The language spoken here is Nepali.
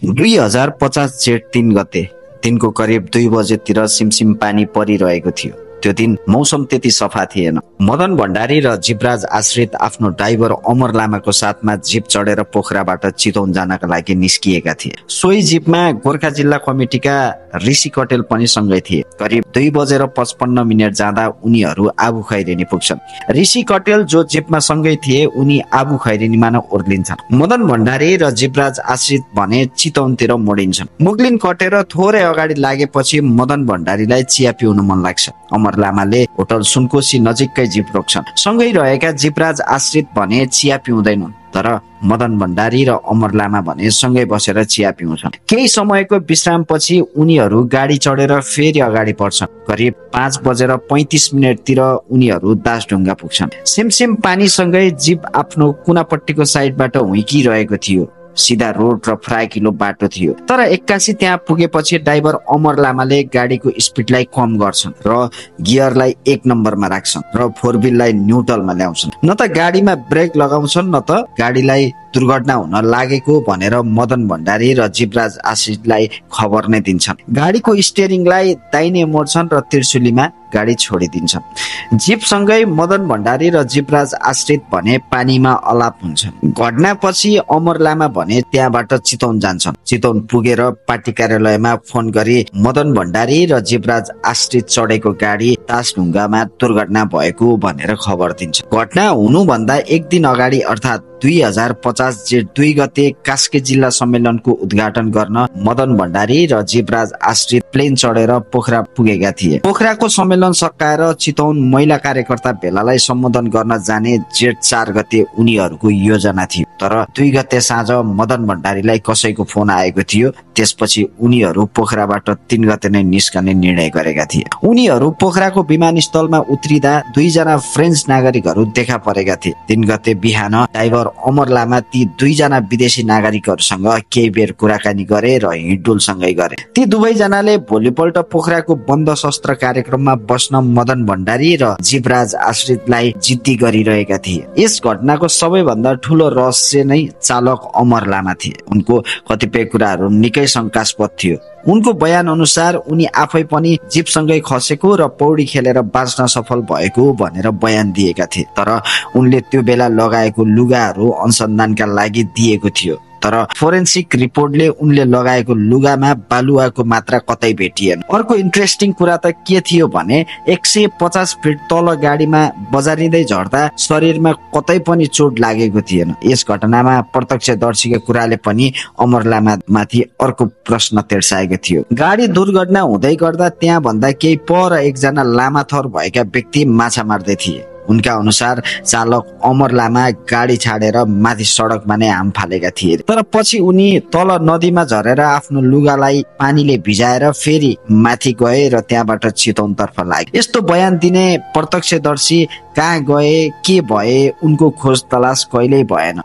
2050 जेठ 3 गते दिनको करिब 2 बजेतिर सिमसिम पानी परिरहेको थियो। त्यो दिन मौसम त्यति सफा थिएन। मदन भण्डारी र जीवराज आश्रित आफ्नो ड्राइभर अमर लामाको साथमा जीप चढेर पोखराबाट चितवन जानका लागि निस्किएका थिए। सोही जीपमा गोर्खा जिल्ला कमिटीका ऋषि कटेल पनि सँगै थिए। करिब 2:55 जाँदा उनीहरू आबु खैरेनी पुग्छन्। ऋषि कटेल जो जीपमा सँगै थिए उनी आबु खैरेनीमा नै ओर्लिन्छन्। मदन भण्डारी र जीवराज आश्रित भने चितवनतिर मोडिन्छन्। मुगलिन कटेर थोरै अगाडि लागेपछि मदन भण्डारीलाई चिया पिउन मन लाग्छ। अमर लामाले होटल सुनकोशी नजिककै जीप रोक्छन्। सँगै रहेका जीवराज आश्रित भने चिया पिउँदैनन्, तर मदन भण्डारी र अमर लामा भने सँगै बसेर चिया पिउँछन्। केही समयको विश्रामपछि उनीहरू गाडी चढेर फेरि अगाडि बढ्छन्। करिब 5:35 तिर उनीहरू दासढुङ्गा पुग्छन्। सिमसिम पानीसँगै जीप आफ्नो कुनापट्टिको साइडबाट हुइकिरहेको थियो। सिधा रोड र फ्राकिलो बाटो थियो। तर एक्कासी त्यहाँ पुगेपछि ड्राइभर अमर लामाले गाडीको स्पिडलाई कम गर्छन् र गियरलाई 1 नम्बरमा राख्छन् र 4 व्हीललाई न्युट्रलमा ल्याउँछन्। न त गाडीमा ब्रेक लगाउँछन् न त गाडीलाई दुर्घटना हुन लागेको भनेर मदन भण्डारी र जीवराज आश्रितलाई खबर नै दिन्छन्। गाडीको स्टियरिङलाई दाहिने मोड्छन् र त्रिशुलीमा गाडी छोडिदिन्छन्। जीपसँगै मदन भण्डारी र जीवराज आश्रित भने पानीमा अलाप हुन्छन्। घटनापछि अमर लामा भने त्यहाँबाट चितवन जान्छन्। चितवन पुगेर पार्टी कार्यालयमा फोन गरी मदन भण्डारी र जीवराज आश्रित चढेको गाडी दासढुङ्गामा दुर्घटना भएको भनेर खबर दिन्छ। घटना हुनुभन्दा एक दिन अगाडि अर्थात् 2050 जेठ 2 गते कास्की जिल्ला सम्मेलनको उद्घाटन गर्न मदन भण्डारी र जीवराज आश्रित प्लेन चढेर पोखरा पुगेका थिए। पोखराको सम्मेलन सकाएर चितवन महिला कार्यकर्ता भेलालाई सम्बोधन गर्न जाने जेठ 4 गते उनीहरूको योजना थियो। तर 2 गते साँझ मदन भण्डारीलाई कसैको फोन आएको थियो। त्यसपछि उनीहरू पोखराबाट 3 गते नै निस्कने निर्णय गरेका थिए। उनीहरू पोखराको विमानस्थलमा उत्रिदा 2 जना फ्रेन्च नागरिकहरू देखा परेका थिए। 3 गते बिहान ड्राइभर अमर लामा ती 2 जना विदेशी नागरिकहरूसँग केही बेर कुराकानी गरे र हिँडडुलसँगै गरे। ती दुवैजनाले भोलिपल्ट पोखराको बन्द शस्त्र कार्यक्रममा बस्न मदन भण्डारी र जीवराज आश्रितलाई जिद्दी गरिरहेका थिए। यस घटनाको सबैभन्दा ठूलो रहस्य नै चालक अमर लामा थिए। उनको कतिपय कुराहरू निकै शंकास्पद थियो। उनको बयान अनुसार उनी आफै पनि जीपसँगै खसेको र पौडी खेलेर बाँच्न सफल भएको भनेर बयान दिएका थिए। तर उनले त्यो बेला लगाएको लुगाहरू अनुसन्धानका लागि दिएको थियो। तर फोरेन्सिक रिपोर्टले उनले लगाएको लुगामा बालुवाको मात्रा कतै भेटिएन। अर्को इन्ट्रेस्टिङ कुरा त के थियो भने 150 फिट तल गाडीमा बजारिँदै झर्दा शरीरमा कतै पनि चोट लागेको थिएन। यस घटनामा प्रत्यक्षदर्शीको कुराले पनि अमर लामा माथि अर्को प्रश्न तेर्साएको थियो। गाडी दुर्घटना हुँदै गर्दा त्यहाँ भन्दा केही पर एकजना लामा थर भएका व्यक्ति माछा मार्दै थिए। उनका अनुसार चालक अमर लामा गाडी छाडेर माथि सडकमा नै हाम फालेका थिए। तर पछि उनी तल नदीमा झरेर आफ्नो लुगालाई पानीले भिजाएर फेरि माथि गए र त्यहाँबाट चितवनतर्फ लागे। यस्तो बयान दिने प्रत्यक्षदर्शी कहाँ गए के भए उनको खोज तलास कहिल्यै भएन।